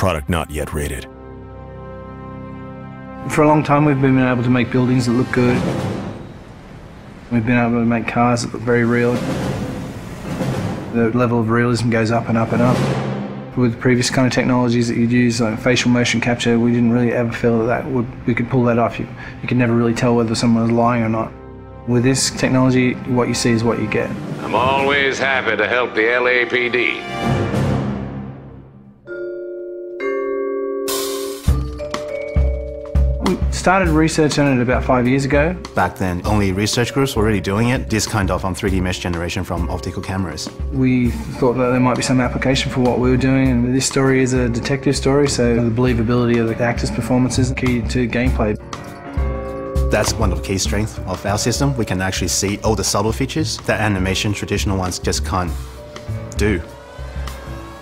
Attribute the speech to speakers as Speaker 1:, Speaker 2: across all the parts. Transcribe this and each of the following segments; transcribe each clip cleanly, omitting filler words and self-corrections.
Speaker 1: product not yet rated.
Speaker 2: For a long time we've been able to make buildings that look good. We've been able to make cars that look very real. The level of realism goes up and up and up. With previous kind of technologies that you'd use, like facial motion capture, we didn't really ever feel that we could pull that off. You could never really tell whether someone was lying or not. With this technology, what you see is what you get.
Speaker 3: I'm always happy to help the LAPD.
Speaker 2: We started research on it about 5 years ago.
Speaker 4: Back then, only research groups were already doing it, this kind of 3D mesh generation from optical cameras.
Speaker 2: We thought that there might be some application for what we were doing, and this story is a detective story, so the believability of the actors' performances is key to gameplay.
Speaker 4: That's one of the key strengths of our system. We can actually see all the subtle features that animation traditional ones just can't do.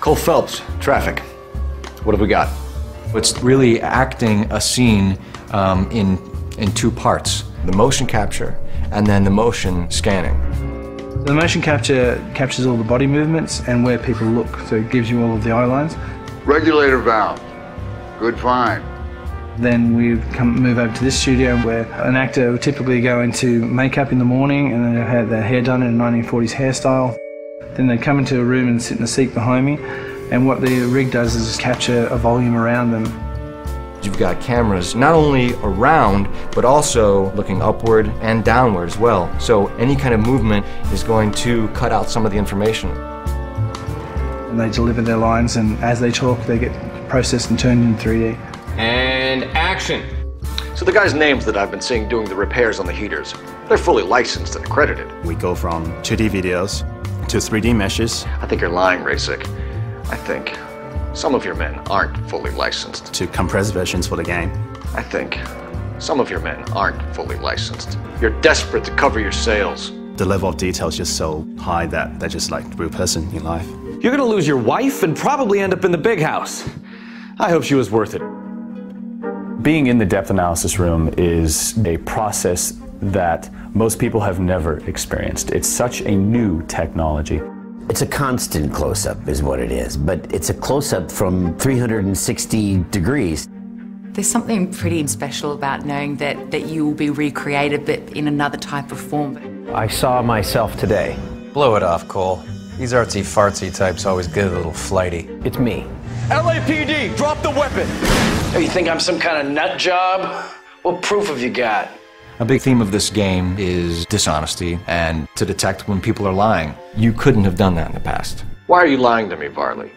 Speaker 5: Cole Phelps, traffic. What have we got? It's really acting a scene in two parts. The motion capture and then the motion scanning.
Speaker 2: The motion capture captures all the body movements and where people look, so it gives you all of the eye lines.
Speaker 6: Regulator valve. Good find.
Speaker 2: Then we move over to this studio where an actor would typically go into makeup in the morning and then they'd have their hair done in a 1940s hairstyle. Then they'd come into a room and sit in the seat behind me, and what the rig does is just capture a volume around them.
Speaker 5: You've got cameras not only around, but also looking upward and downward as well. So any kind of movement is going to cut out some of the information.
Speaker 2: And they deliver their lines, and as they talk, they get processed and turned into 3D.
Speaker 3: And action.
Speaker 7: So the guys' names that I've been seeing doing the repairs on the heaters, they're fully licensed and accredited.
Speaker 4: We go from 2D videos to 3D meshes.
Speaker 7: I think you're lying, Rasik. I think some of your men aren't fully licensed.
Speaker 4: To compressed versions for the game.
Speaker 7: I think some of your men aren't fully licensed. You're desperate to cover your sales.
Speaker 4: The level of detail is just so high that they're just like a real person in life.
Speaker 8: You're gonna lose your wife and probably end up in the big house. I hope she was worth it.
Speaker 9: Being in the depth analysis room is a process that most people have never experienced. It's such a new technology.
Speaker 10: It's a constant close-up is what it is, but it's a close-up from 360 degrees.
Speaker 11: There's something pretty special about knowing that you will be recreated but in another type of form.
Speaker 12: I saw myself today.
Speaker 13: Blow it off, Cole. These artsy-fartsy types always get a little flighty.
Speaker 12: It's me.
Speaker 8: LAPD, drop the weapon!
Speaker 14: Oh, you think I'm some kind of nut job? What proof have you got?
Speaker 5: A big theme of this game is dishonesty and to detect when people are lying. You couldn't have done that in the past.
Speaker 7: Why are you lying to me, Varley?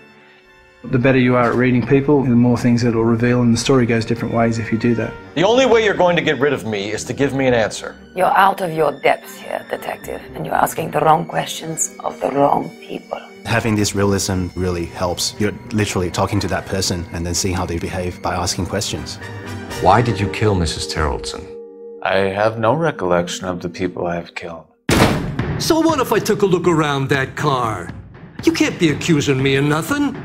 Speaker 2: The better you are at reading people, the more things it'll reveal, and the story goes different ways if you do that.
Speaker 13: The only way you're going to get rid of me is to give me an answer.
Speaker 15: You're out of your depth here, detective, and you're asking the wrong questions of the wrong people.
Speaker 4: Having this realism really helps. You're literally talking to that person and then seeing how they behave by asking questions.
Speaker 5: Why did you kill Mrs. Terrellson?
Speaker 16: I have no recollection of the people I have killed.
Speaker 17: So what if I took a look around that car? You can't be accusing me of nothing.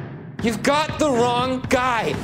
Speaker 8: You've got the wrong guy.